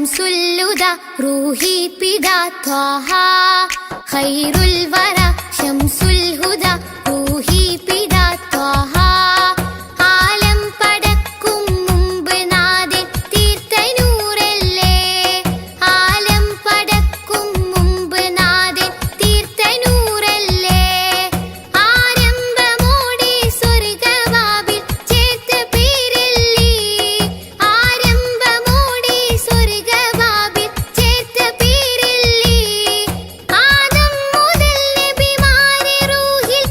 ശംസുല്ലുദ റൂഹി പിതാ ത്വാഹ ഖൈറുൽ വറ ശംസുൽ ഹുദ റൂഹി പിതാ ത്വാഹ ആലം പടക്കും മുമ്പ് നാഥൻ തീർത്ത നൂറല്ലേ ആലം പടക്കും മുമ്പ് നാഥൻ തീർത്ത നൂറല്ലേ ആരംഭമോടെ സ്വർഗവാതിൽ ചേർത്ത പേരല്ലേ ആരംഭമോടെ സ്വർഗവാതിൽ ചേർത്ത പേരല്ലേ ആദം മുതൽ നബിമാരെ റൂഹിൽ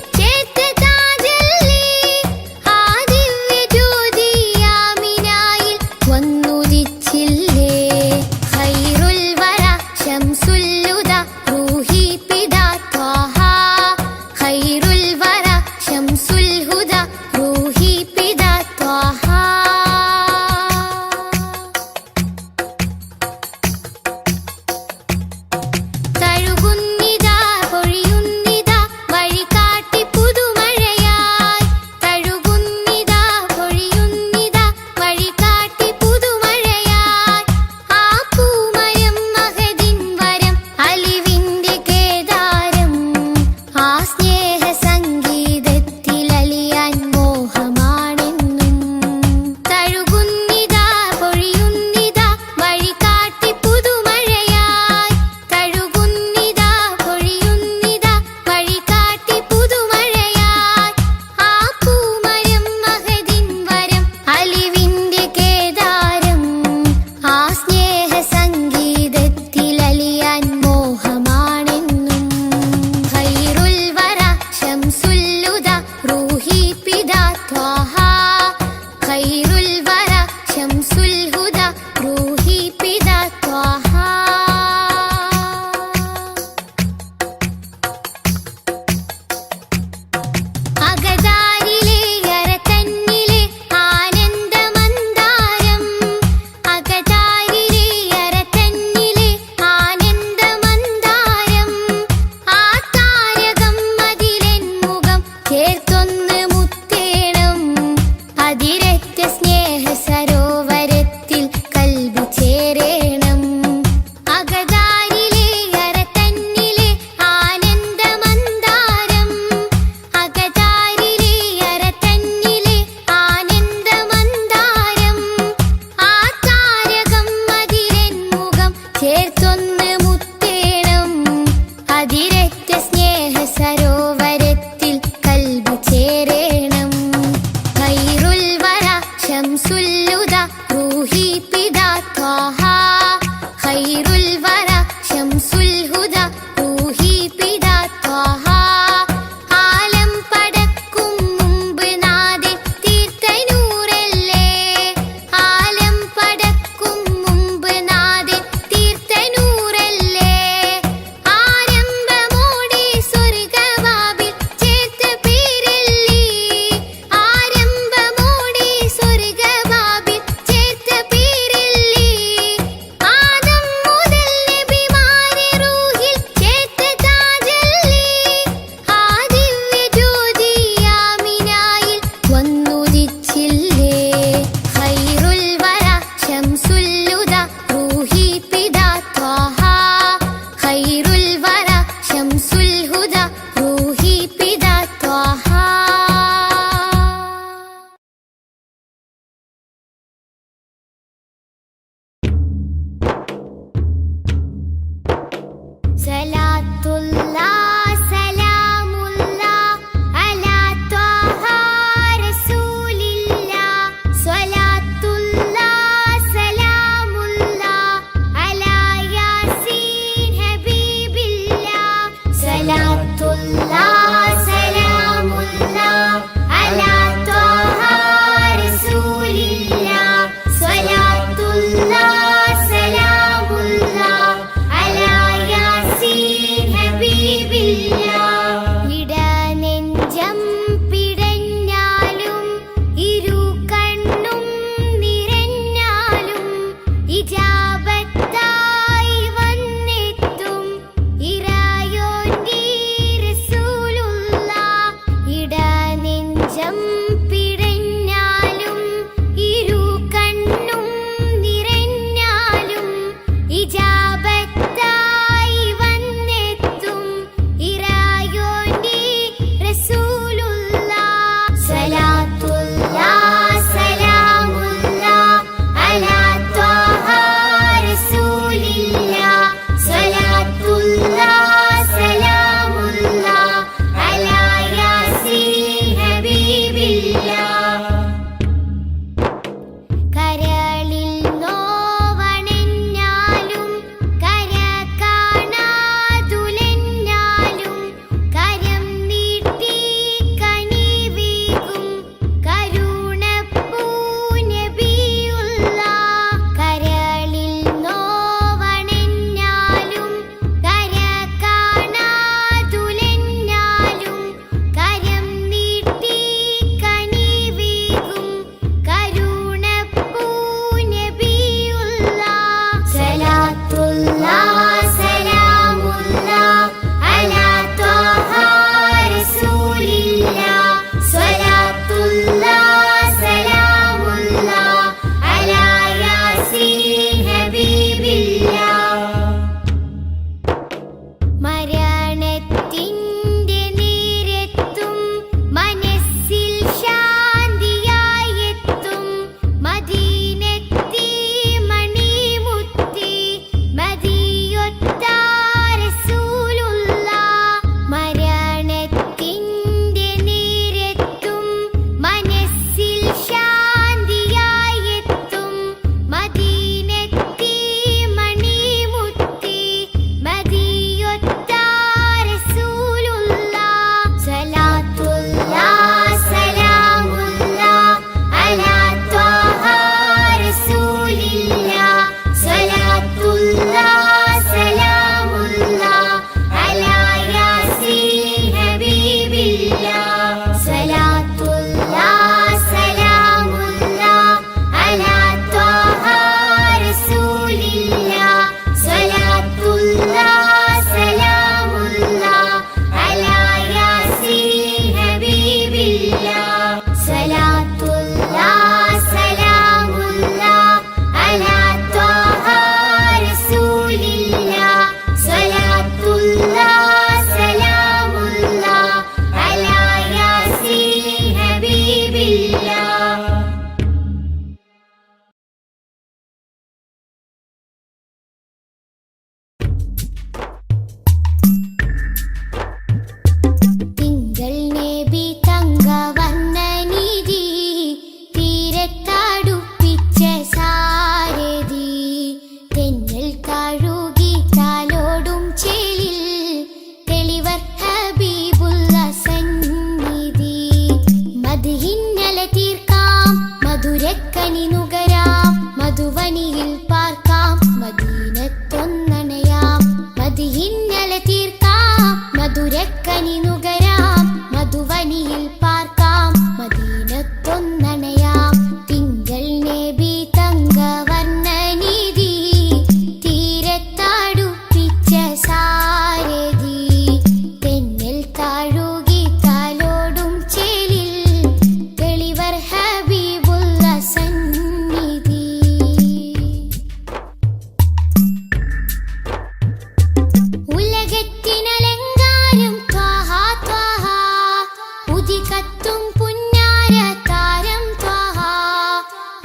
ഉദികത്തും പുന്നാര താരം ത്വാഹ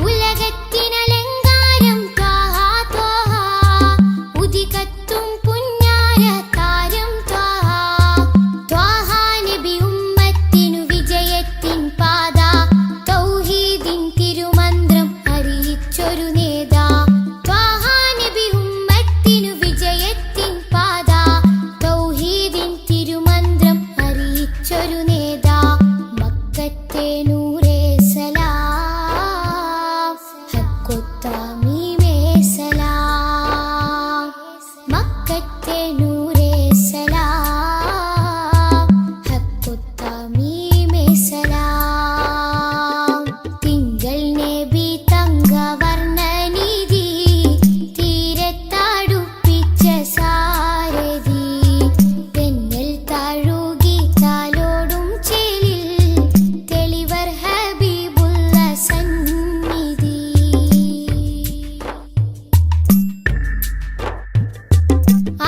ഉലകത്തിനലങ്കാരം ത്വാഹ ത്വാഹ ഉദികത്തും പുന്നാര താരം ത്വാഹ ത്വാഹ നബി ഉമ്മത്തിനു വിജയത്തിൻ പാത തൗഹീദിൻ തിരുമന്ത്രം അറിയിച്ചൊരു നേതാ ത്വാഹ നബി ഉമ്മത്തിനു വിജയത്തിൻ പാത തൗഹീദിൻ തിരുമന്ത്രം അറിയിച്ചൊരു നേതാ മക്കത്തെ നൂറേ സലാം ഹക്കൊത്താമീമേ സലാം മക്കത്തെ നൂറേ സലാം ഹക്കൊത്താമീമേ സലാം തിങ്കൾ നബി തങ്കവർണ്ണനിധി തീരത്താടുപ്പിച്ച സാരഥി തെന്നൽ താഴുകി താലോടും ചേലിൽ തെളിവർ ഹബീബുള്ള സന്നിധി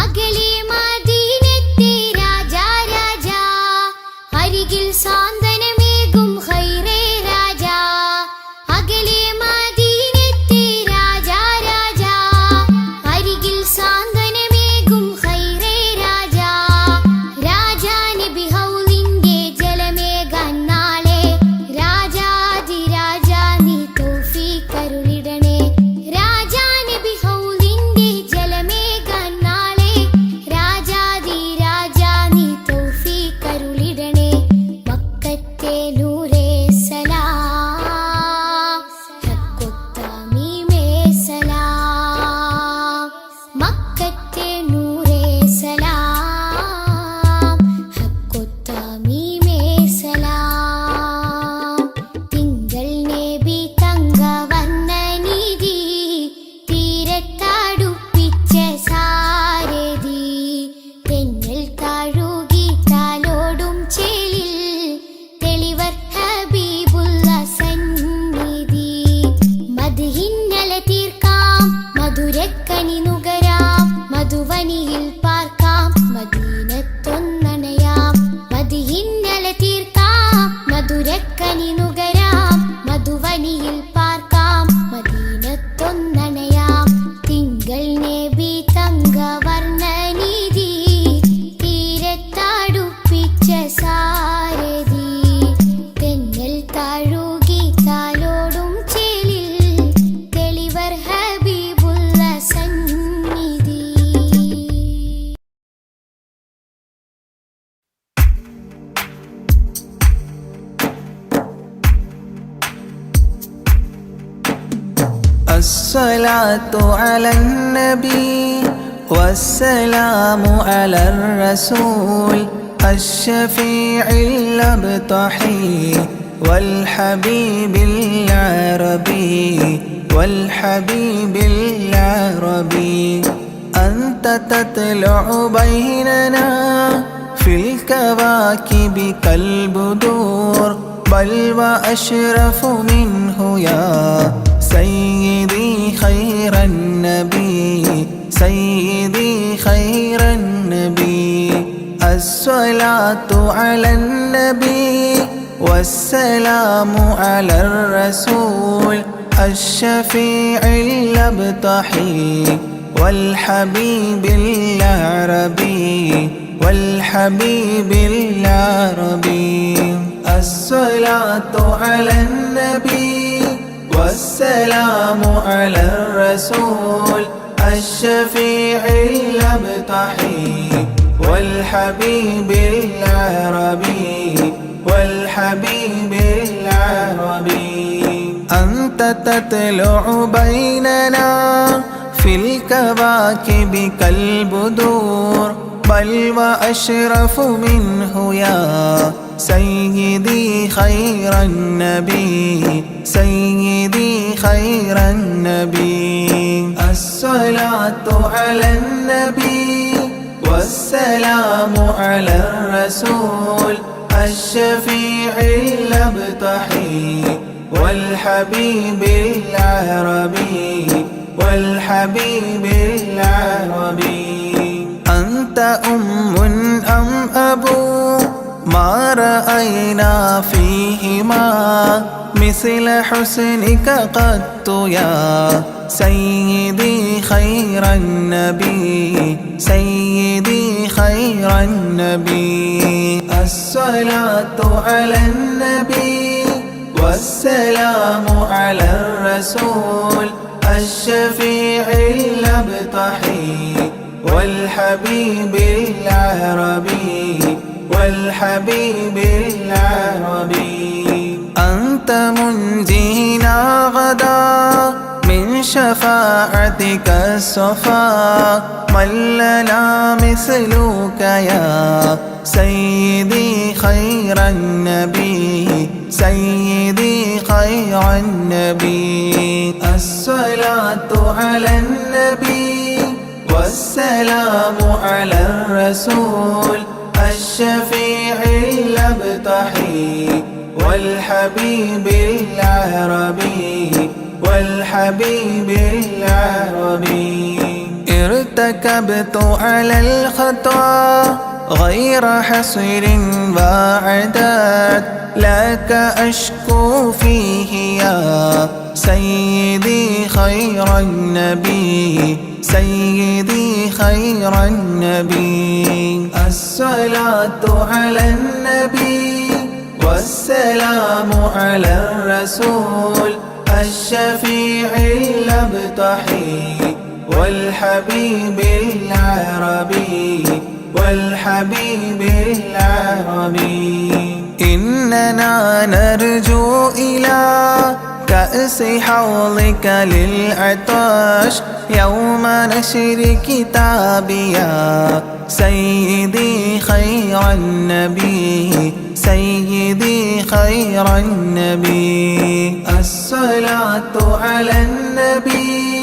അകലെ മദീനത്തെ രാജാ രാജാ അരികിൽ സാന്ത്വനമേകും ഖൈറേ രാജാ അകലെ മദീനത്തെ രാജാ രാജാ അരികിൽ സാന്ത്വനമേകും ഖൈറേ രാജാ രാജാ നബി ഹൗലിന്റെ ജലമേകാൻ നാളെ രാജാധിരാജാ നീ തൗഫീഖരുളിടണേ രാജാ നബി ഹൗലിന്റെ ജലമേകാൻ നാളെ രാജാധിരാജാ നീ തൗഫീഖരുളിടണേ മക്കത്തെ നൂറേ സലാം ഹക്കൊത്താമീമേ സലാം മക്കത്തെ നൂറേ സലാം ഹക്കൊത്താമീമേ സലാം തിങ്കൾ നബി തങ്കവർണ്ണനിധി തീരത്താടുപ്പിച്ച സാരഥി തെന്നൽ താഴുകി താലോടും ചേലിൽ തെളിവർ ഹബീബുള്ള സന്നിധി മദ്ഹിന്നല തീർക്കാം മധുരക്കനി നുകരാം മധുവനിയിൽ പാർക്കാം മദീനത്തൊന്നണയാം മദ്ഹിന്നല തീർക്കാം മധുരക്കനി നുകരാം മധുവനിയിൽ പാർക്കാം മദീനത്തൊന്നണയാം തിങ്കൾ നബി തങ്കവർണ്ണനിധി തീരത്താടുപ്പിച്ച സാരഥി തെന്നൽ താഴുകി താലോടും ചേലിൽ തെളിവർ ഹബീബുള്ള സന്നിധി الصلاة على النبي والسلام على الرسول الشفيع الأبطحي والحبيب العربي والحبيب العربي أنت تطلع بيننا في الكواكب كالبدور بل وأشرف منه يا سيدي خير النبي سيدي خير النبي الصلاة على النبي والسلام على الرسول الشفيع الأبطحي والحبيب العربي والحبيب العربي الصلاة على النبي والسلام على الرسول الشفيع الأبطحي والحبيب العربي والحبيب العربي أنت تطلع بيننا في الكواكب كالبدور بل وأشرف منه يا سيدي خير النبي سيدي خير النبي الصلاة على النبي والسلام على الرسول الشفيع الأبطحي والحبيب العربي والحبيب العربي أنت أم أم أبو ما رأينا فيهما مثل حسنك قط يا سيدي خير النبي سيدي خير النبي الصلاة على النبي والسلام على الرسول الشفيع الأبطحي والحبيب العربي والحبيب العربي أنت منجينا غدا من شفاعتك الصفا من لنا مثلك يا سيدي خير النبي سيدي خير النبي الصلاة على النبي والسلام على الرسول الشفيع الأبطحي والحبيب العربي والحبيب العربي ارتكبت على الخطا غير حصير وعداد لك أشكو فيه يا سيدي خير النبي سيدي خير النبي الصلاة على النبي والسلام على الرسول الشفيع الأبطحي والحبيب العربي والحبيب العربي إننا نرجو إلى كأس حوضك للعطش يوم نشر كتابي يا سيدي خير النبي سيدي خير النبي الصلاة على النبي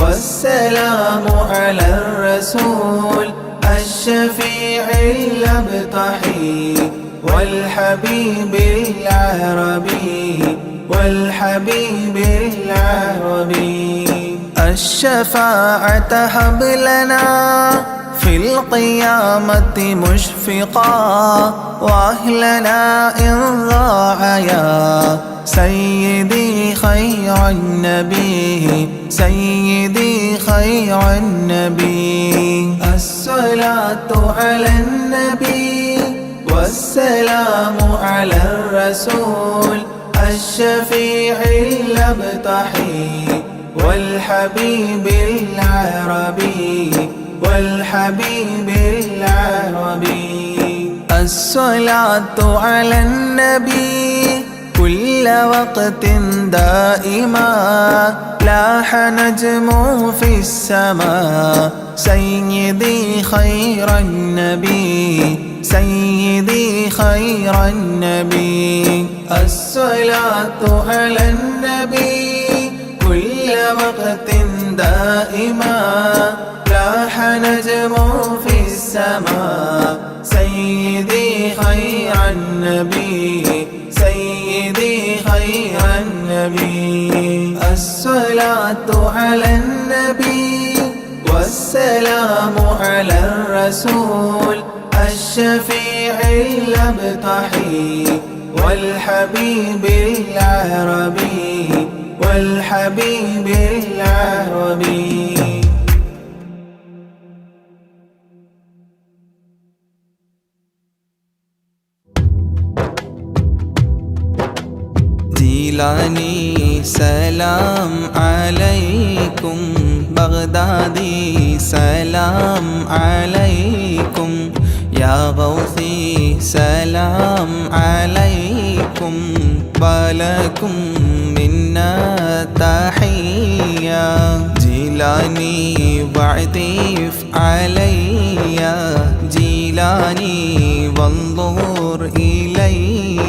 والسلام على الرسول الشفيع الأبطحي والحبيب العربي والحبيب العربي الشفاعة هب لنا في القيامة مشفقا وأهلنا إن ضاع يا سيدي خير النبي سيدي خير النبي الصلاة على النبي والسلام على الرسول الشفيع الأبطحي والحبيب العربي والحبيب العربي الصلاة على النبي كل وقت دائما لاح نجم في السماء سيدي خير النبي سيدي خير النبي الصلاة على النبي كل وقت دائما لاح نجم في السماء سيدي خير النبي سيدي خير النبي الصلاة على النبي والسلام على الرسول الشفيع الأبطحي والحبيب العربي والحبيب العربي جيلاني سلام عليكم بغدادي سلام عليكم يا غوثي سلام عليكم ولكم منا تحية جيلاني واعطف علي جيلاني وانظر إلي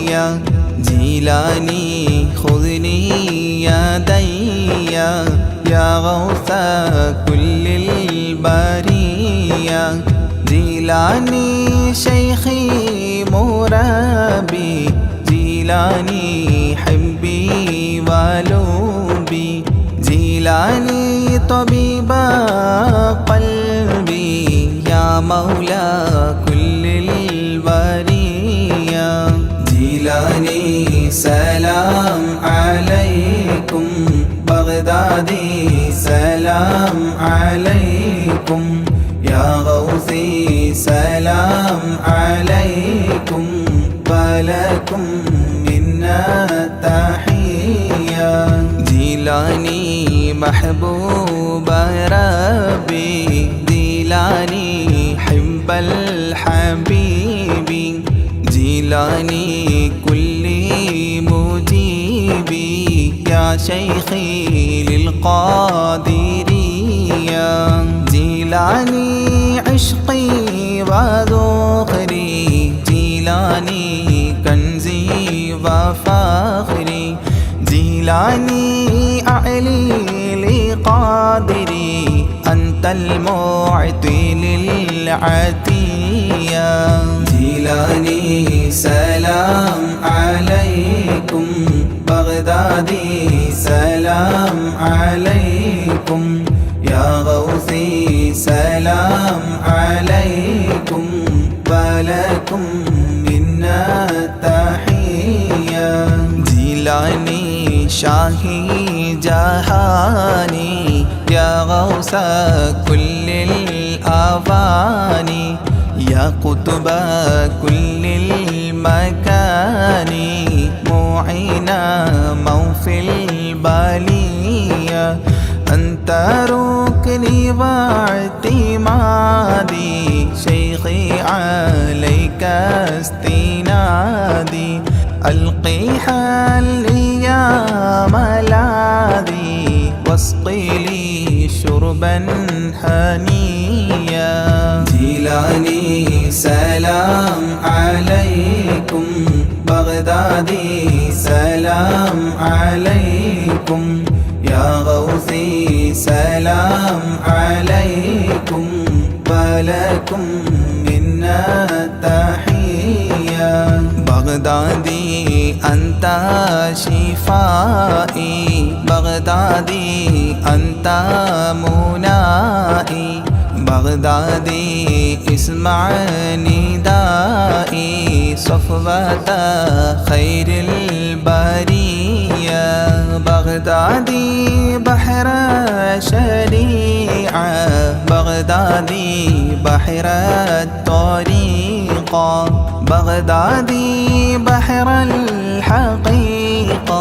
جيلاني خذني يدي يا غوث كل البرية جيلاني شيخي مرابي جيلاني حبي ولوبي جيلاني طبيب قلبي يا مولى كل البرية سلام عليكم بغدادي سلام عليكم يا غوثي سلام عليكم ولكم منا تحية جيلاني محبوب ربي جيلاني حب الحبيب جيلاني كل مجيبي يا شيخي للقادرية جيلاني عشقي وذخري جيلاني كنزي وفخري جيلاني أعلي لقادري أنت المعطي للعطية جيلاني سلام عليكم بغدادي سلام عليكم يا غوثي سلام عليكم ولكم منا تحية جيلاني شاهي جهاني يا غوث كل الأواني يا قطب كل المكان معينا موفي البالية أنت ركني واعتمادي شيخي عليك استنادي ألقي حلي يا ملاذي واسقي لي شربا هنيا جيلاني سلام عليكم بغدادي سلام عليكم يا غوثي سلام عليكم ولكم منا تحية بغدادي أنت شفائي بغدادي أنت منائي بغدادي اسمع ندائي صفوة خير البرية بغدادي بحر شريعة بغدادي بحر الطريقة بغدادي بحر الحقيقة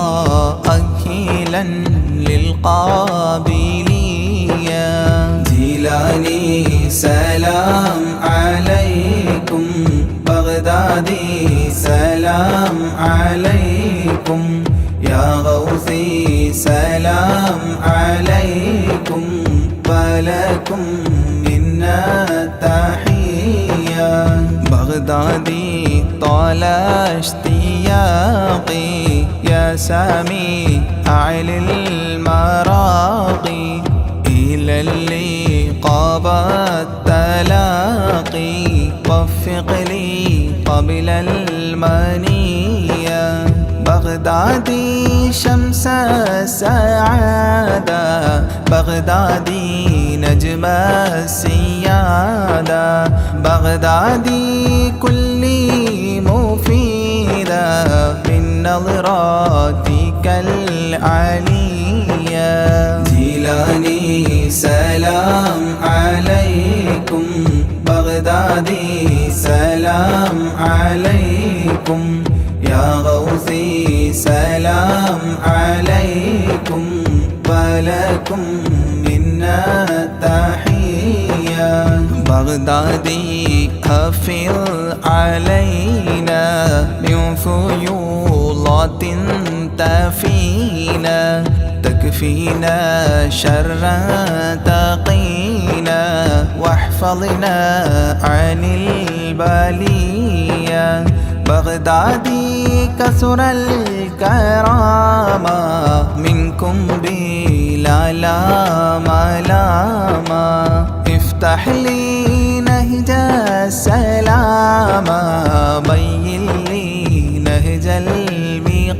أكيلا للقابلية جيلاني سلام عليكم بغدادي سلام عليكم يا غوثي سلام عليكم ولكم منا تحية بغدادي طال اشتياقي يا سامي أعلى المراقي إلى اللقاء والتلاقي وفق لي قبل المنية بغدادي شمس السعادة بغدادي نجم السيادة بغدادي كل مفيدة من نظراتك العالية جيلاني سلام عليكم بغدادي سلام عليكم يا غوثي سلام عليكم ولكم منا تحية بغدادي حفظ علينا من فيوضات تفينا تكفينا شر تقينا واحفظنا عن البلية بغدادي كثر الكرامة منكم بلا ملامة افتح لي نهج السلامة بين لي نهج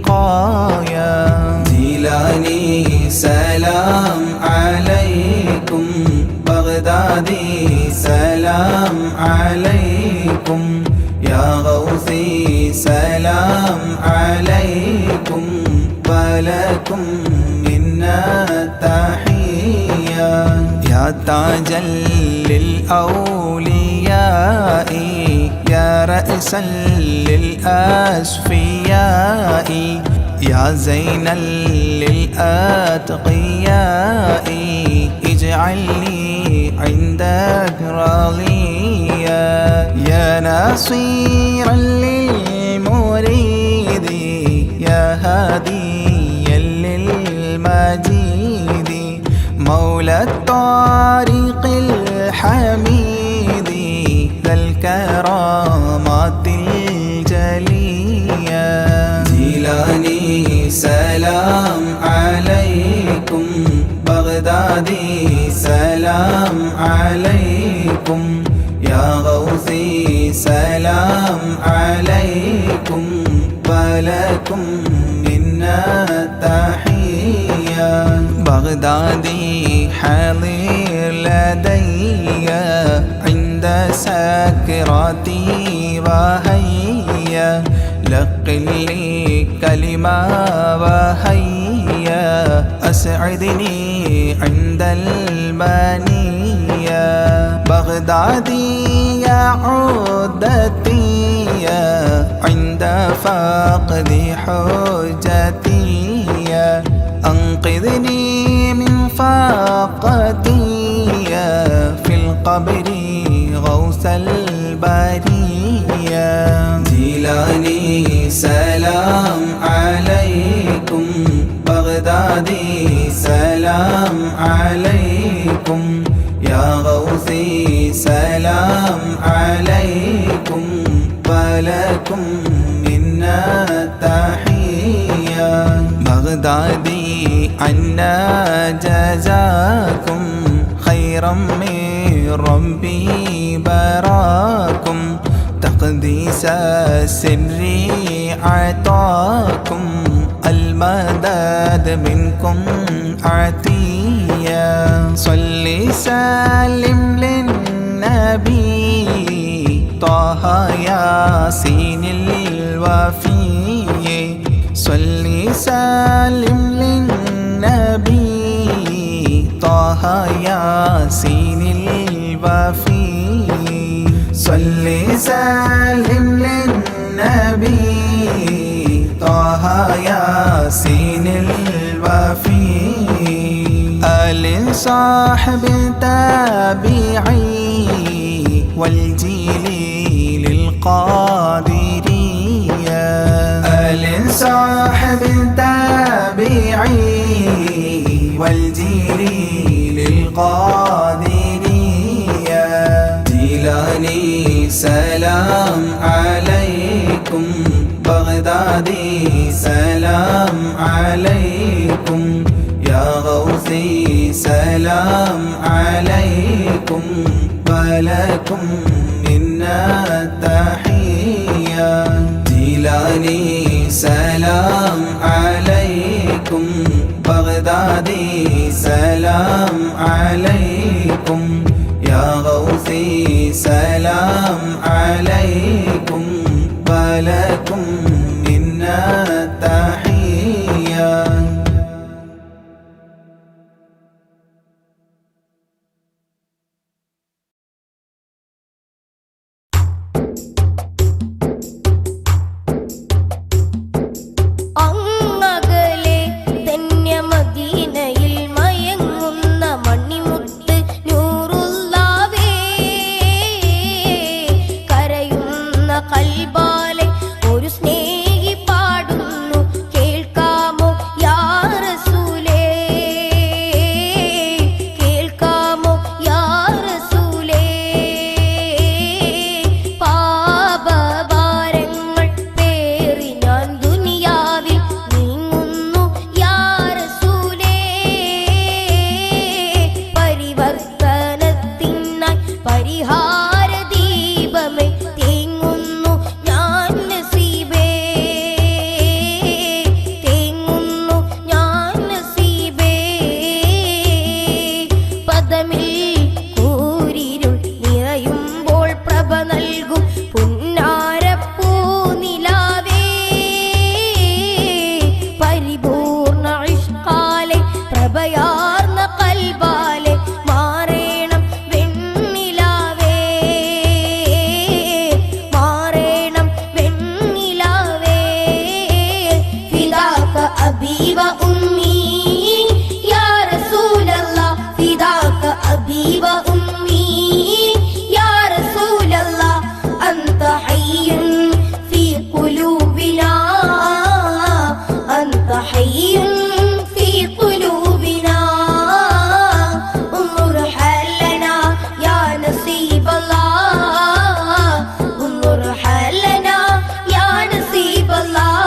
الوقاية جيلاني سلام عليكم بغدادي سلام عليكم يا غوثي سلام عليكم ولكم منا تحية يا تاجا للأولياء يا رأسا للأصفياء يا زينا للأتقياء اجعلني عندك راضيا يا ناصيرا للمريد يا هاديا للمجيد مولى الطريق الحميد ذا الكرامات الجلية جيلاني سلام عليكم بغدادي سلام عليكم يا غوثي سلام عليكم ولكم منا تحية بغدادي حاضر لدي عند سكراتي وهيا لقل لي كلمة وهيا أسعدني عند المنية بغدادي يا عودتي عند فقد حجتي أنقذني من فاقتي في القبر غوث البرية جيلاني سلام عليكم بغدادي سلام عليكم يا غوثي سلام عليكم ولكم منا تحية بغدادي عنا جزاكم خيرا من ربي براكم تقديس السر عطاكم المدد منكم عطية صلي سلم للنبي طه ياسين الوفي صلي سلم للنبي طه ياسين الوفي صلي سلم للنبي طه ياسين الوفي آل صاحب تابعي والجيل للقادرية آل صاحب تابعي والجيل للقادرية جيلاني سلام عليكم بغدادي سلام عليكم يا غوثي سلام عليكم ولكم منا تحية جيلاني سلام عليكم بغدادي سلام عليكم يا غوثي سلام عليكم ولكم منا تحية കൽബാലെ ഒരു സ്നേഹ وأمي يا رسول الله فداك أبي وأمي يا رسول الله أنت حي في قلوبنا أنت حي في قلوبنا انظر حالنا يا نصيب الله انظر حالنا يا نصيب الله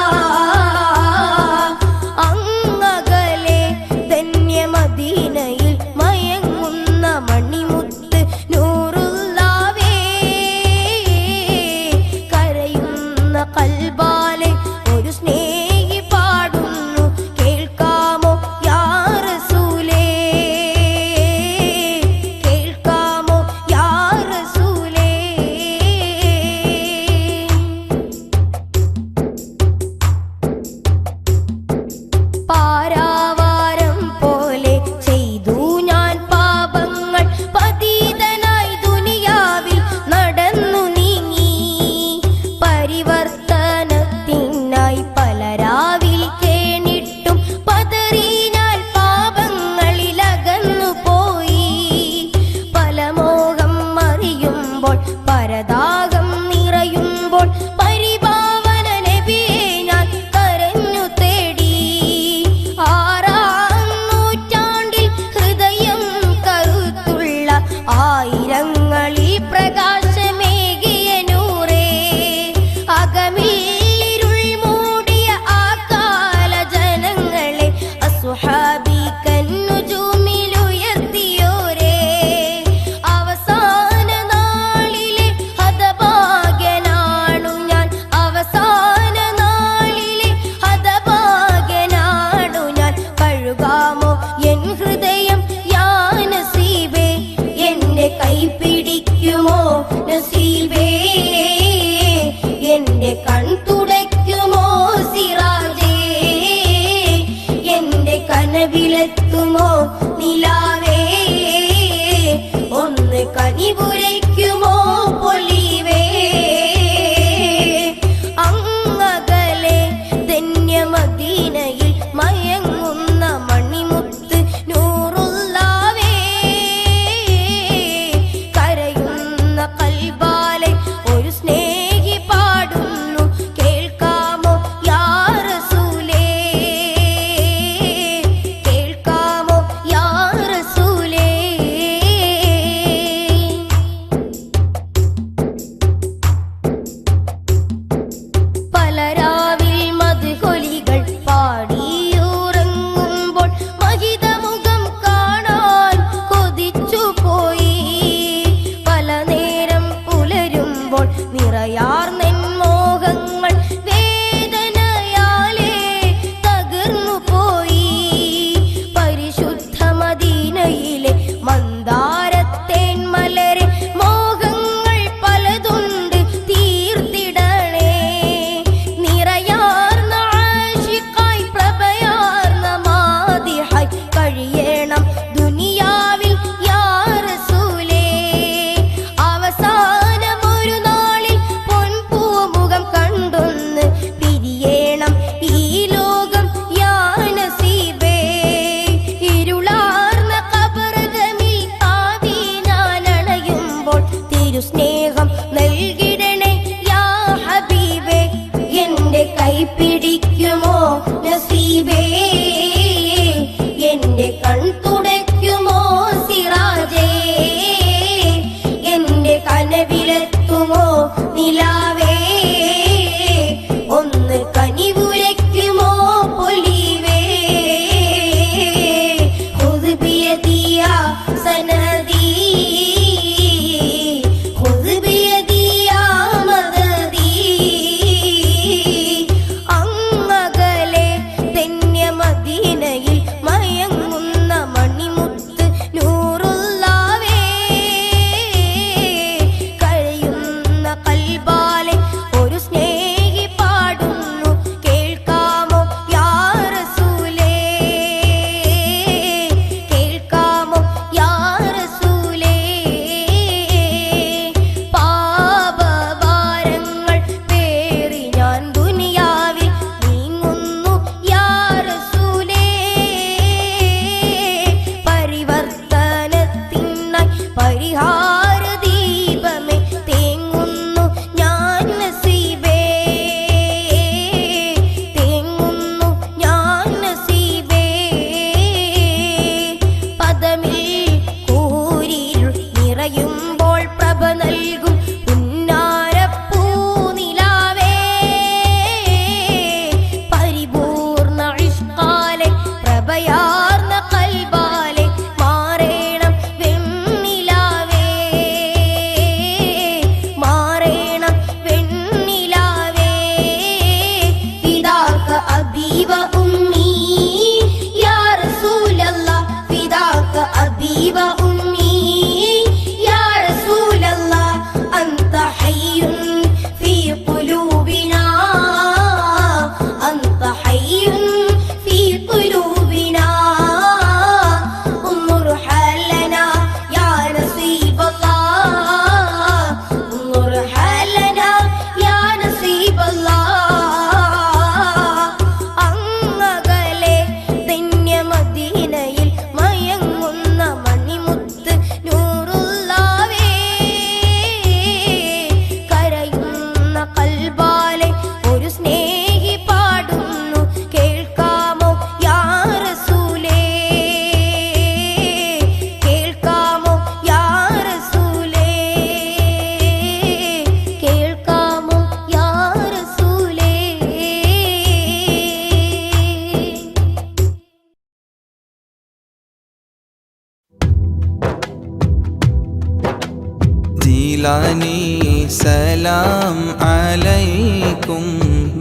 جيلاني سلام عليكم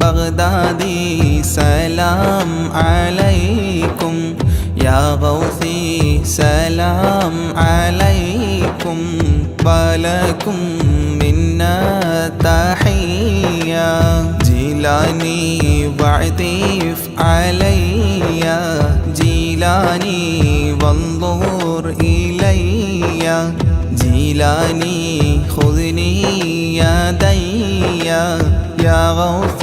بغدادي سلام عليكم يا غوثي سلام عليكم ولكم منا تحية جيلاني واعطف علي جيلاني وانظر إلي جيلاني خذني يدي يا غوث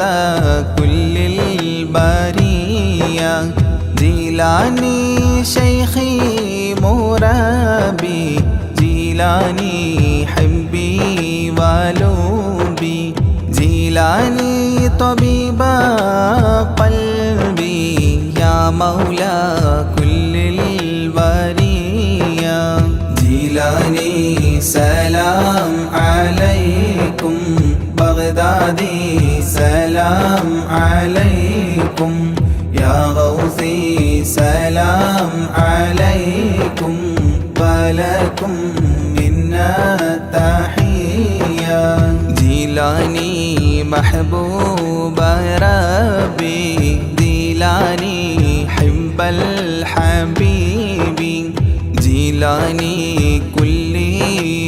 كل البرية جيلاني شيخي مرابي جيلاني حبي ولوبي جيلاني طبيب قلبي يا مولى كل البرية جيلاني سلام عليكم بغدادي سلام عليكم يا غوثي سلام عليكم ولكم منا تحية جيلاني محبوب ربي جيلاني حب الحبيب جيلاني كل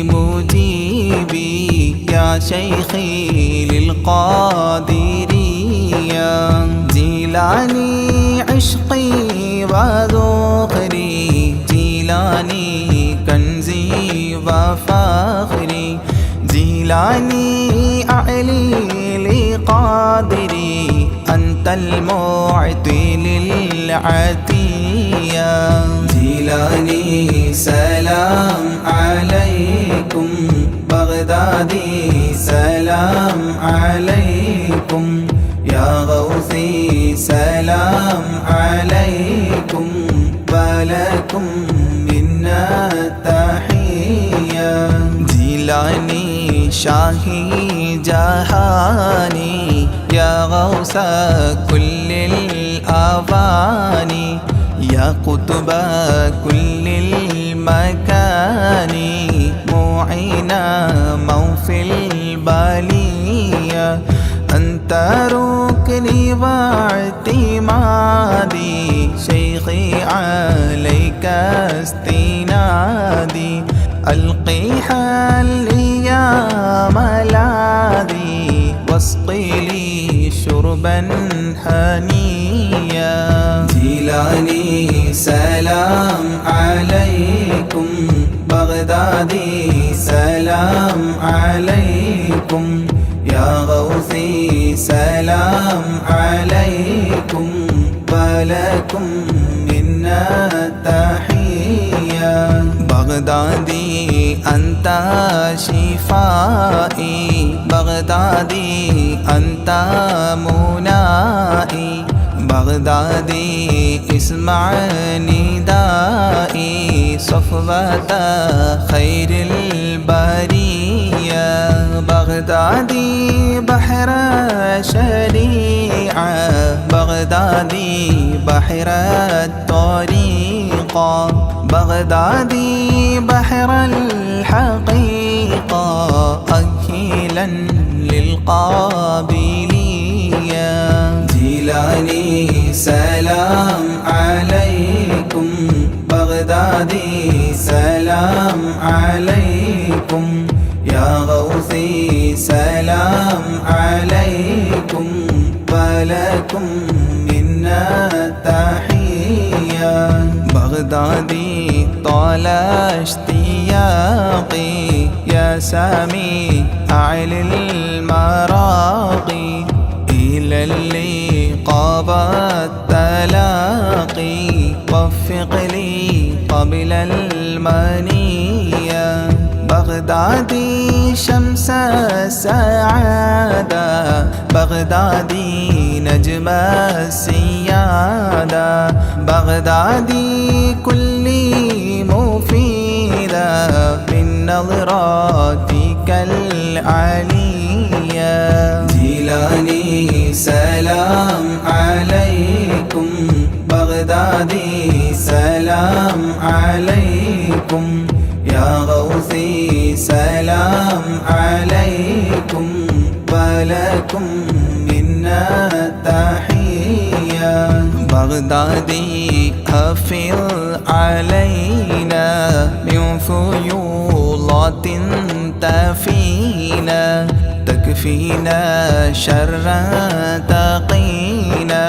مجيبي يا شيخي للقادرية جيلاني عشقي وذخري جيلاني كنزي وفخري جيلاني أعلي لقادري أنت المعطي للعطية جيلاني سلام عليكم بغدادي سلام عليكم يا غوثي سلام عليكم ولكم منا تحية جيلاني شاهي جهاني يا غوث كل الأواني يا قطب كل المكان معينا موفي البالية أنت ركني واعتمادي شيخي عليك استنادي ألقي حلي يا ملاذي واسقي لي شربا هنيا جيلاني سلام عليكم بغدادي سلام عليكم يا غوثي سلام عليكم ولكم منا تحية بغدادي أنت شفائي بغدادي أنت منائي بغدادي اسمع ندائي صفوة خير البرية بغدادي بحر شريعة بغدادي بحر الطريقة بغدادي بحر الحقيقة أكيلا للقابلية جيلاني سلام عليكم بغدادي سلام عليكم يا غوثي سلام عليكم ولكم منا تحية بغدادي طال اشتياقي يا سامي أعلى المراقي إلى اللقاء والتلاقي وفق لي قبل المنية بغدادي شمس السعادة بغدادي نجم السيادة بغدادي كل مفيدة من نظراتك العالية جيلاني سلام عليكم بغدادي سلام عليكم يا غوثي سلام ولكم منا تحية بغدادي أفض علينا من فيوضات تفينا تكفينا شر تقينا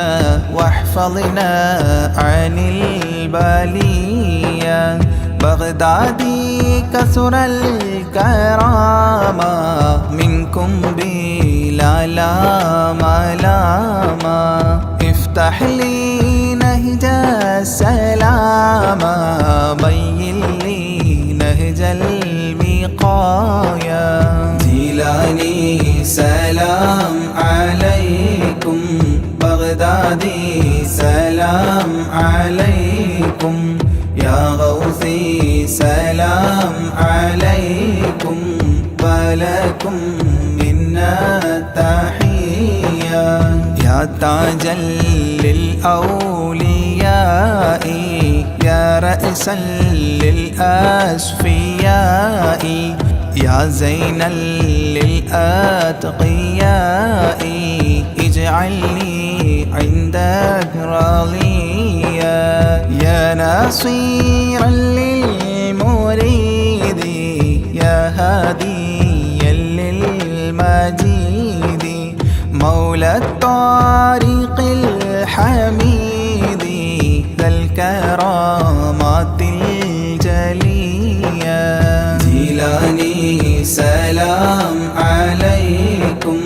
واحفظنا عن البلية بغدادي كثر الكرامة منكم بلا ملامة افتح لي نهج السلام بين لي نهج الوقاية جيلاني سلام عليكم بغدادي سلام عليكم يا غوثي سلام عليكم ولكم منا تحية يا تاجا للأولياء يا رأسا للأصفياء يا زينا للأتقياء اجعلني عندك راضيا يا ناصيرا للمريد يا هاديا للمجيد مولى الطريق الحميد ذا الكرامات الجلية جيلاني سلام عليكم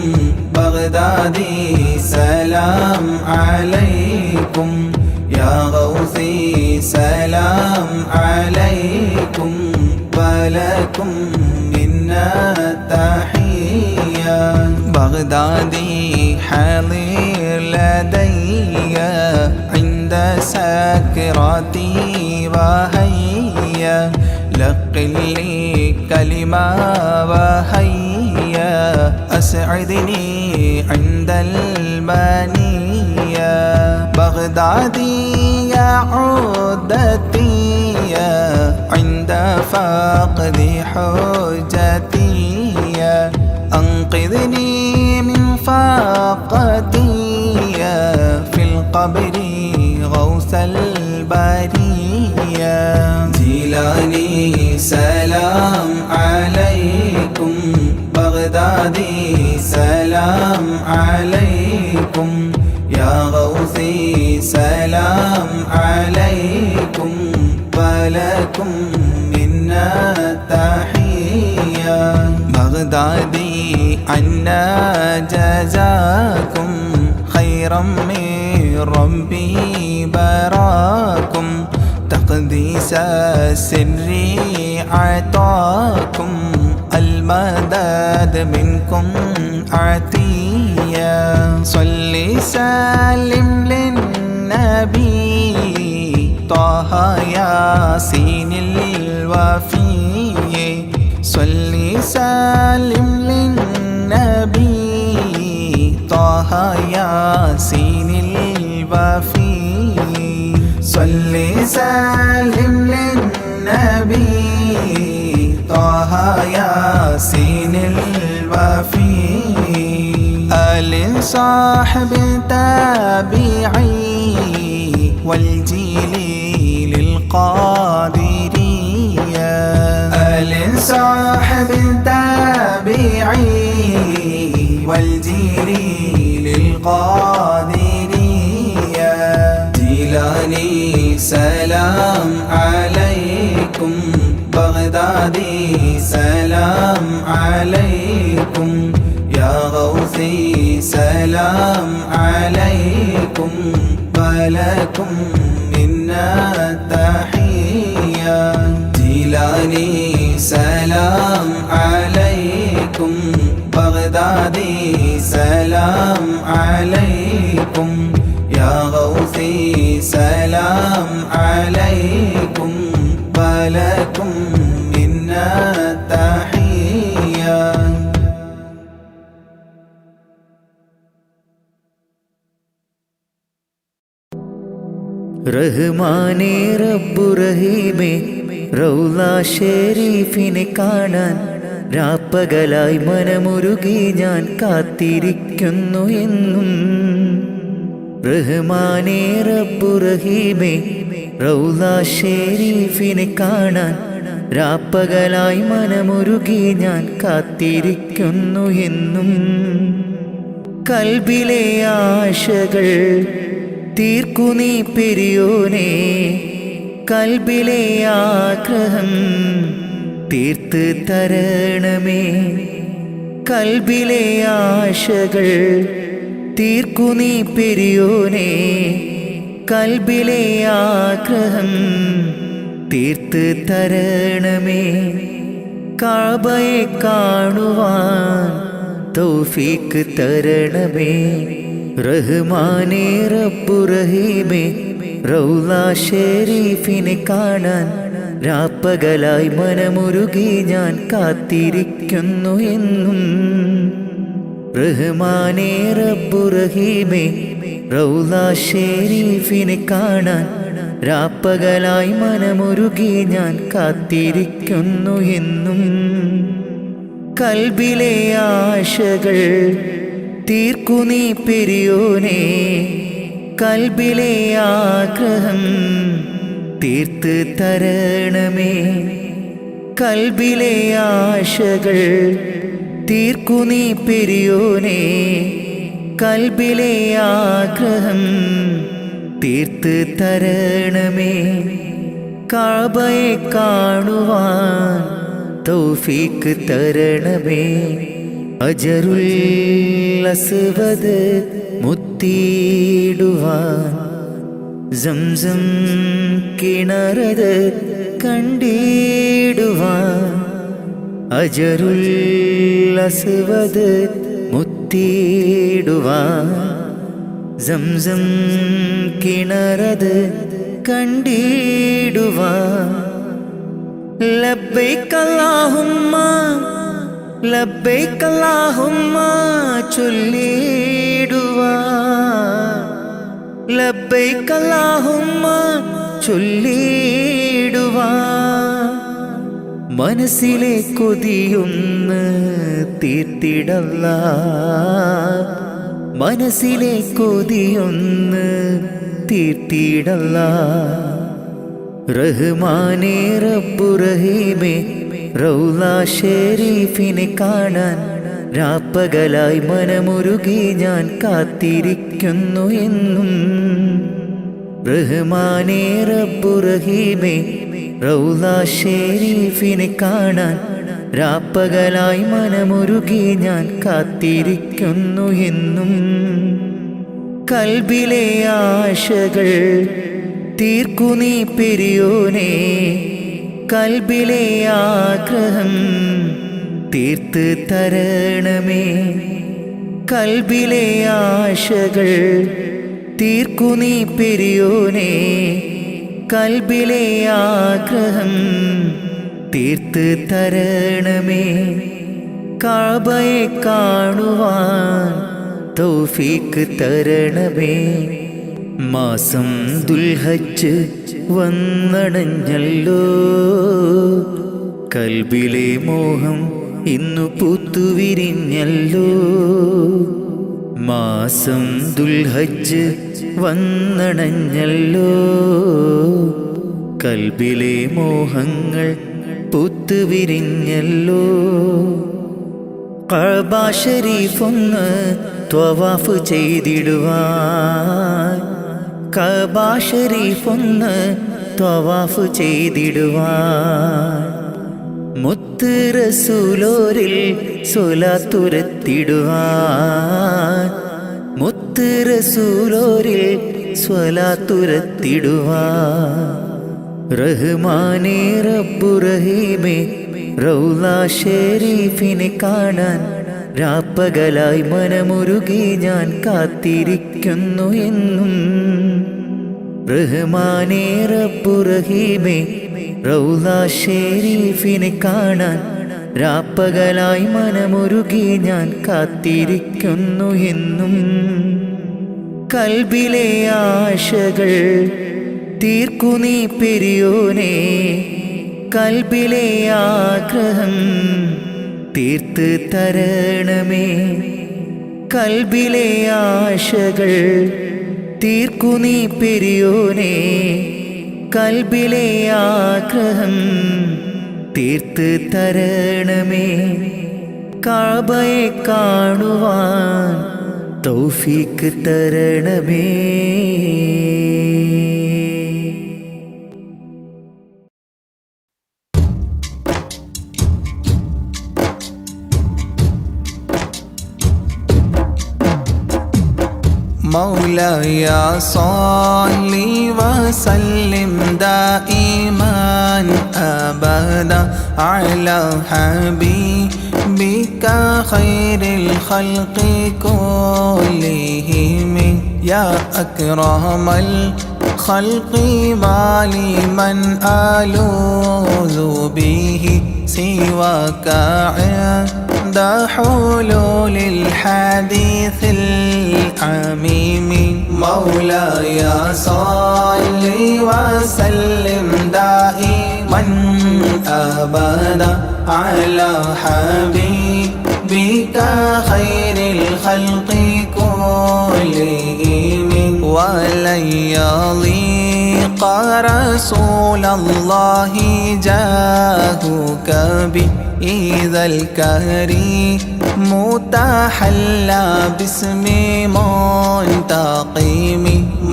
بغدادي سلام عليكم يا غوثي سلام عليكم ولكم منا تحية بغدادي حاضر لدي عند سكراتي وهيا لقل لي كلمة وهيا أسعدني عند المنية بغدادي يا عودتي عند فقد حجتي أنقذني من فاقتي في القبر غوث البرية جيلاني سلام عليكم بغدادي سلام عليكم يا غوثي سلام عليكم ولكم منا تحية بغدادي عنا جزاكم خيرا من ربي براكم تقديس السر عطاكم المدد منكم عطية صلي سلم للنبي طه ياسين الوفي صلي سلم للنبي طه ياسين الوفي صلي سلم للنبي طه ياسين الوفي آل صاحب تابعي والجيل للقادرية آل صاحب تابعي والجيل للقادرية جيلاني سلام عليكم بغدادي سلام عليكم يا غوثي سلام عليكم ولكم منا تحية جيلاني سلام عليكم بغدادي سلام عليكم يا غوثي سلام عليكم ولكم منا تحية റഹ്മാനേ റബ്ബു റഹീമേ റൗള ഷരീഫിനെ കാണാൻ രാപ്പകലായി മനമുരുകി ഞാൻ കാത്തിരിക്കുന്നു എന്നും. റഹ്മാനേ റബ്ബു റഹീമേ റൗള ഷരീഫിനെ കാണാൻ രാപ്പകലായി മനമുരുകി ഞാൻ കാത്തിരിക്കുന്നു എന്നും. കൽബിലെ ആശകൾ തീർക്കു നീ പെരിയോനേ, കൽബിലെ ആഗ്രഹം തീർത്ത് തരണമേ. കൽബിലെ ആശകൾ തീർക്കു നീ പെരിയോനേ, കൽബിലെ ആഗ്രഹം തീർത്ത് തരണമേ. കഅബയെ കാണുവാൻ തൗഫീക്ക് തരണമേ. റഹ്മാനേ റബ്ബു റഹീമേ റൗള ഷരീഫിനെ കാണാൻ രാപ്പകലായി മനമുരുകി ഞാൻ കാത്തിരിക്കുന്നു എന്നും. റഹ്മാനേ റബ്ബു റഹീമേ റൗള ഷരീഫിനെ കാണാൻ രാപ്പകലായി മനമുരുകി ഞാൻ കാത്തിരിക്കുന്നു എന്നും. കൽബിലെ ആശകൾ തീർക്കു നീ പെരിയോനേ, കൽബിലെ ആഗ്രഹം തീർത്ത് തരണമേ. കൽബിലെ ആശകൾ തീർക്കു നീ പെരിയോനേ, കൽബിലെ ആഗ്രഹം തീർത്ത് തരണമേ. കഅബയെ കാണുവാൻ തൗഫീക്ക് തരണമേ. അജറുൽ അസ്വദ് മുത്തിയിടുവാൻ സംസം കിണറത് കണ്ടിടുവാൻ. അജറുൽ അസ്വദ് മുത്തിയിടുവാൻ സംസം കിണറത് കണ്ടിടുവാൻ. ലബ്ബൈക അല്ലാഹുമ്മ ലബ്ബൈക അല്ലാഹുമ്മ ചൊല്ലിടുവാൻ. ലബ്ബൈക അല്ലാഹുമ്മ ചൊല്ലിടുവാൻ. മനസ്സിലെ കൊതിയൊന്ന് തീർത്തിടല്ലാ, മനസ്സിലെ കൊതിയൊന്ന് തീർത്തിടല്ലാ. റഹ്മാനേ റബ്ബു റഹീമേ റൗള ഷരീഫിനെ കാണാൻ രാപ്പകലായി മനമുരുകി ഞാൻ കാത്തിരിക്കുന്നു എന്നും. റഹ്മാനേ റബ്ബു റഹീമേ റൗള ഷരീഫിനെ കാണാൻ രാപ്പകലായി മനമുരുകി ഞാൻ കാത്തിരിക്കുന്നു എന്നും. കൽബിലെ ആശകൾ തീർക്കു നീ പെരിയോനേ, കൽബിലെ ആഗ്രഹം തീർത്ത് തരണമേ. കൽബിലെ ആശകൾ തീർക്കു നീ പെരിയോനേ, കൽബിലെ ആഗ്രഹം തീർത്ത് തരണമേ. കഅബയെ കാണുവാൻ തൗഫീക്ക് തരണമേ. മാസം ദുൽഹജ്ജ് വന്നടഞ്ഞല്ലോ, കൽബിലെ മോഹം ഇന്നു പൂത്തുവിരിഞ്ഞല്ലോ. മാസം ദുൽഹജ്ജ് വന്നടഞ്ഞല്ലോ, കൽബിലെ മോഹങ്ങൾ പൂത്തുവിരിഞ്ഞല്ലോ. കഅബ ശരീഫൊന്ന് ത്വവാഫ് ചെയ്തിടുവാൻ, കഅബ ശരീഫൊന്ന് ത്വവാഫ് ചെയ്തിടുവാൻ. മുത്ത് റസൂലോരിൽ സ്വലാത്തുരത്തിടുവാൻ, മുത്ത് റസൂലോരിൽ സ്വലാത്തുരത്തിടുവാൻ. റഹ്മാനേ റബ്ബു റഹീമേ റൗള ഷരീഫിനെ കാണാൻ രാപ്പകലായി മനമുരുകി ഞാൻ കാത്തിരിക്കുന്നു എന്നും. റഹ്മാനേ റബ്ബു റഹീമേ റൗള ഷരീഫിനെ കാണാൻ രാപ്പകലായി മനമുരുകി ഞാൻ കാത്തിരിക്കുന്നു എന്നും. കൽബിലെ ആശകൾ തീർക്കു നീ പെരിയോനേ, കൽബിലെ ആഗ്രഹം തീർത്ത് തരണമേ. കൽബിലെ ആശകൾ തീർക്കു നീ പെരിയോനെ, കൽബിലെ ആഗ്രഹം തീർത്ത് തരണമേ. കഅബയെ കാണുവാൻ തൗഫീക്ക് തരണമേ. مولاي صل وسلم دائما أبدا على حبيبك خير الخلق كلهم يا أكرم الخلق ولمن ألوذ به سواك عند حلول الحديث العميم. مولاي صل وسلم دائما أبدا على حبيبك خير الخلق كلهم. ولن يضيق رسول الله جاهك بإذا الكريم متحلى باسم منتقم.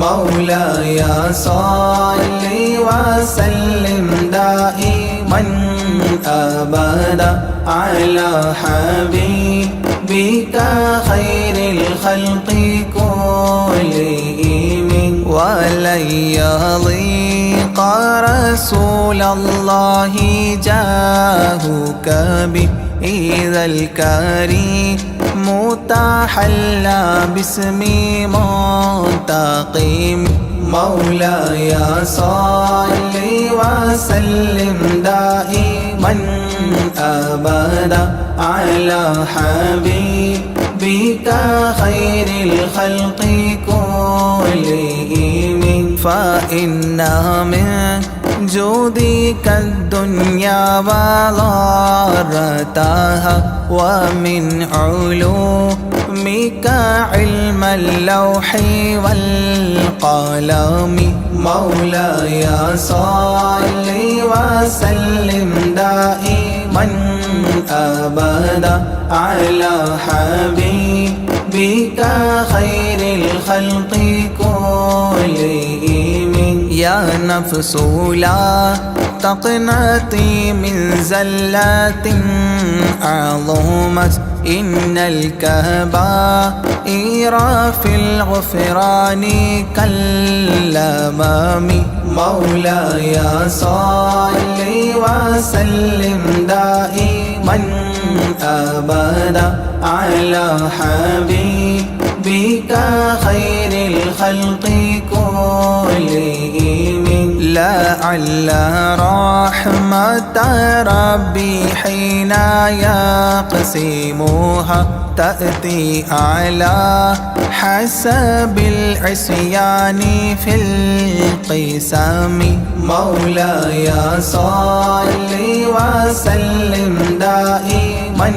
مولاي صل وسلم دائما أبدا على حبيبك خير الخلق كلهم. ولن يضيق رسول الله جاهك بإذا الكريم متحلى باسم منتقم. مولاي صل وسلم دائما أبدا على حبيبك خير الخلق كلهم. فإن من جودك الدنيا وضارتها ومن علومك علم اللوح والقلم. مولاي صل وسلم دائما أبدا على حبيبك خير الخلق كلهم. يا نفس لا تقنطي من زلات عظمت إن الكبائر في الغفران كالأمام. مولاي صل وسلم دائما أبدا على حبيبك خير الخلق كلهم. لعل رحمة ربي حين يقسمها تأتي على حسب العصيان في القسم. مولاي صل وسلم دائما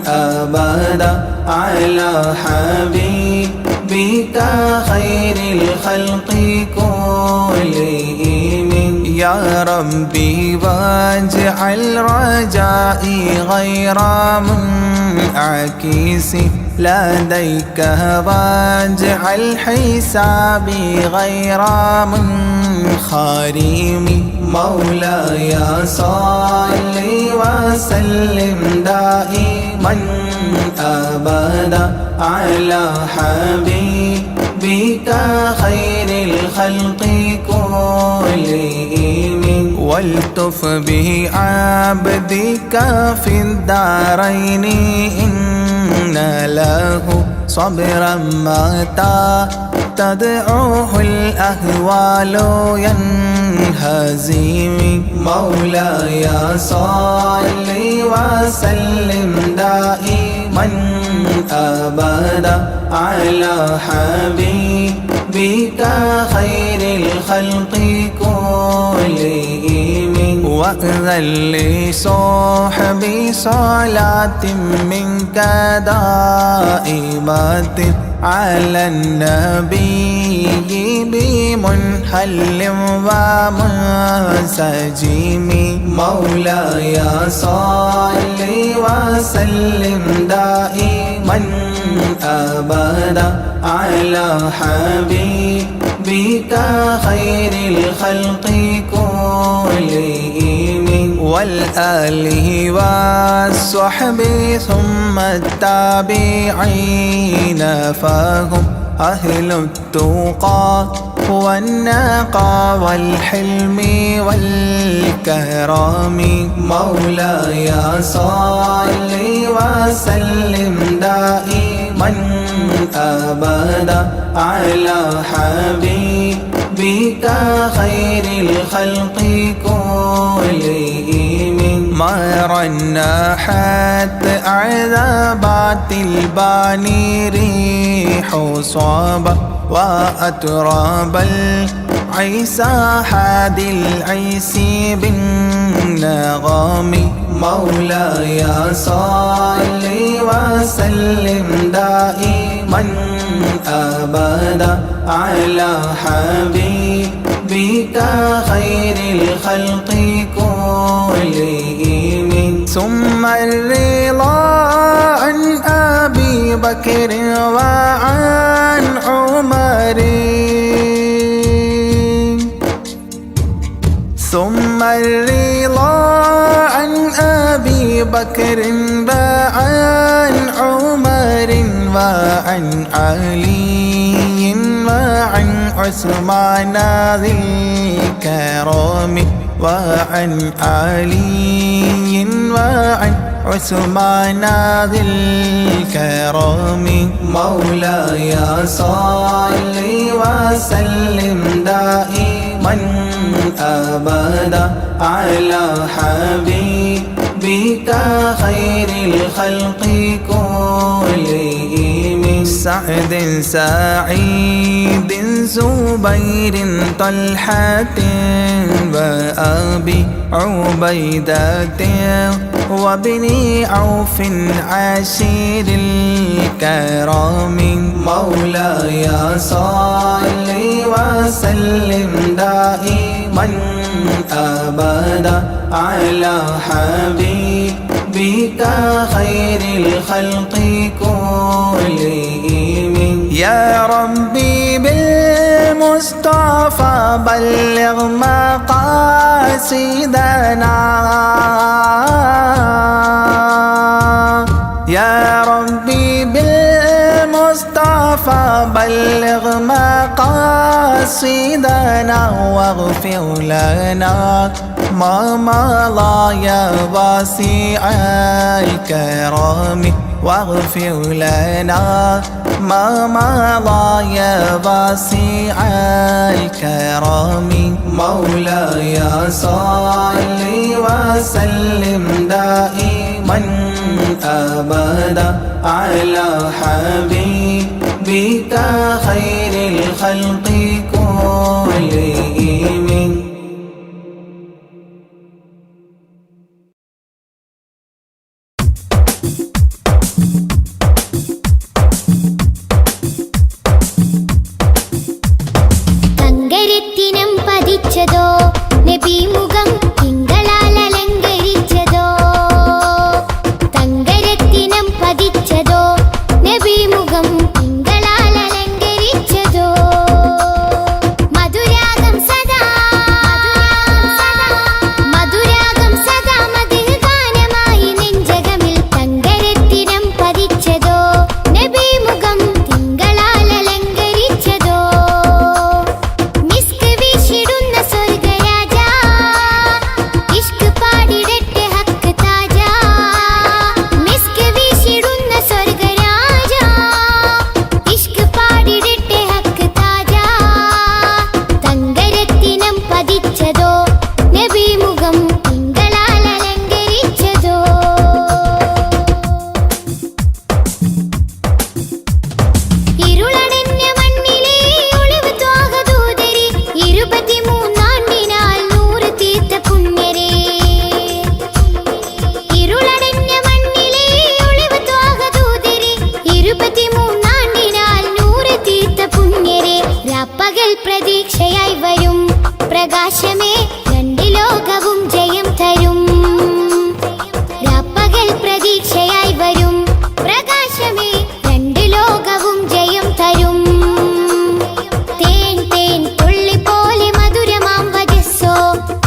أبدا على حبيبك خير الخلق كلهم. يا ربي واجعل رجائي غير منعكس لديك واجعل حسابي غير منخرم. مولاي صل وسلم دائما أبدا على حبيبك خير الخلق كلهم. والتف بعبدك في الدارين إن له صبرا متى تدعوه الأهوال ينهزم. مولاي صل وسلم دائما أبدا على حبيبك خير الخلق كلهم. وأذن لصحبي صلاة منك دائمة على النبي بمنحل ومنسجم مولاي صل وسلم دائما أبدا على حبيبك خير الخلق كلهم والآله والصحب ثم التابعين فهم أهل التقى والنقى والحلم والكرم مولاي صل وسلم دائما أبدا على حبيبك خير الخلق كلهم ما رنحت عذابات الباني ريح صابة وأتراب العيسى حاد العيس بالنغم مولاي صل وسلم دائما أبدا على حبيبك خير الخلق كلهم ثم الرضا عن أبي بكر وعن عمر ثم الرضا عن أبي بكر وعن عمر وعن علي وعن عثمان ذي الكرم وعن علي وعن عثمان ذي الكرم مولاي صل وسلم دائما أبدا على حبيبك خير الخلق كلهم سعد سعيد زبير طلحة وأبي عبيدة وابن عوف عشير الكرام مولاي صل وسلم دائما أبدا على حبيبك خير الخلق كلهم يا ربي بالمصطفى بلغ مقاصدنا يا ربي بالمصطفى بلغ مقاصدنا واغفر لنا ما مضى يا واسع الكرم واغفر لنا ما مضى يا واسع الكرم مولاي صل وسلم دائما أبدا على حبيبك خير الخلق كلهم തങ്കരത്തിനം പതിച്ചതോ നബി മുഖം തിങ്കളാൽ അലങ്കരിച്ചതോ തങ്കരത്തിനം പതിച്ചതോ നബി മുഖം തിങ്കളാൽ അലങ്കരിച്ചതോ പ്രതീക്ഷയായി വരും പ്രകാശമേ രണ്ട് ലോകവും ജയം തരും രാപ്പകൽ പ്രതീക്ഷയായി വരും പ്രകാശമേ രണ്ട് ലോകവും ജയം തരും തേൻ തേൻ തുള്ളി പോലെ മധുരമാം വജസ്സോ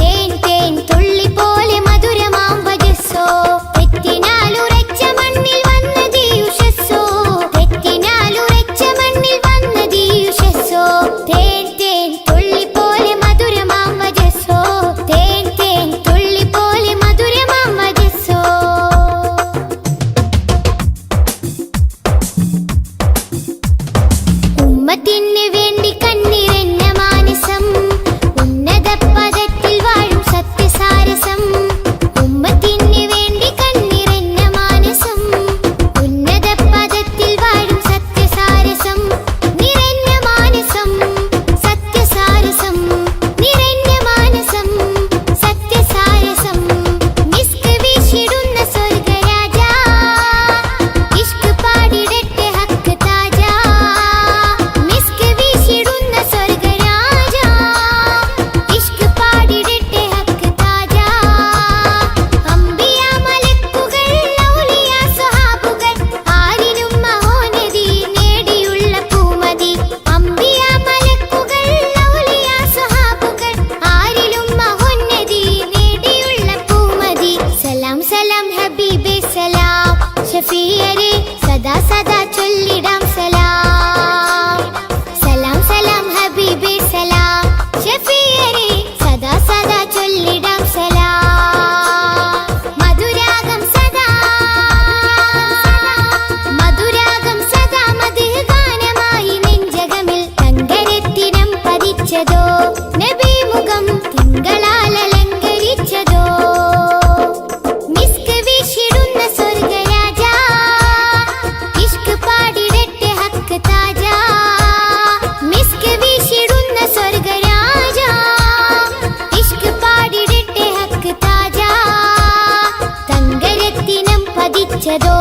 തേൻ തേൻ തുള്ളി പോലെ മധുരമാം വജസ്സോ തെറ്റിനാലുറച്ച മണ്ണിൽ വന്നതീ ഉഷസ്സോ തെറ്റിനാലുറച്ച മണ്ണിൽ വന്നതീ ഉഷസ്സോ തേൻ തേൻ തുള്ളി പോലെ മധുരമാം വജസ്സോ തേൻ തേൻ തുള്ളി പോലെ മധുരമാം വജസ്സോ ഉമ്മത്തിന് വേണ്ടി കണ്ണിറഞ്ഞ മാനസം ഉന്നത പദത്തിൽ വാഴും സത്യസാരസം ഉമ്മത്തിന് വേണ്ടി കണ്ണിറഞ്ഞ മാനസം ഉന്നത പദത്തിൽ വാഴും സത്യസാരസം നിറഞ്ഞ മാനസം സത്യസാരസം നിറഞ്ഞ മാനസം സത്യസാരസം മിസ്ക് വീശിടുന്ന സ്വർഗരാജ ഇഷ്ക് പാടിടട്ടെ ഹക്ക് താജ മിസ്ക് വീശിടുന്ന സ്വർഗരാജ ഇഷ്ക് പാടിടട്ടെ ഹക്ക് താജ അംബിയ മലക്കുകൾ ഔലിയ സ്വഹാബുകൾ ആരിലും മഹോന്നതി നേടിയുള്ള പൂമതി അംബിയ മലക്കുകൾ ഔലിയ സ്വഹാബുകൾ ആരിലും മഹോന്നതി നേടിയുള്ള പൂമതി സലാം സലാം ഹബീബേ സലാം ഷഫീയരെ സദാ സദാ ചൊല്ലിടാം സലാം സലാം സലാം ഹബീബേ സലാം ഷഫീയരെ സദാ സദാ ചൊല്ലിടാം സലാം മധുരാഗം സദാ മധുഹ് ഗാനമായി നെഞ്ചകമിൽ തങ്കരത്തിനം പതിച്ചതോ നബി മുഖം തിങ്കളാൽ അലങ്കരിച്ചതോ മിസ്ക് വീശിടുന്ന സ്വർഗരാജ ഇഷ്ക് പാടിടട്ടെ ഹക്ക് താജ മിസ്ക് വീശിടുന്ന സ്വർഗരാജ ഇഷ്ക് പാടിടട്ടെ ഹക്ക് താജ തങ്കരത്തിനം പതിച്ചതോ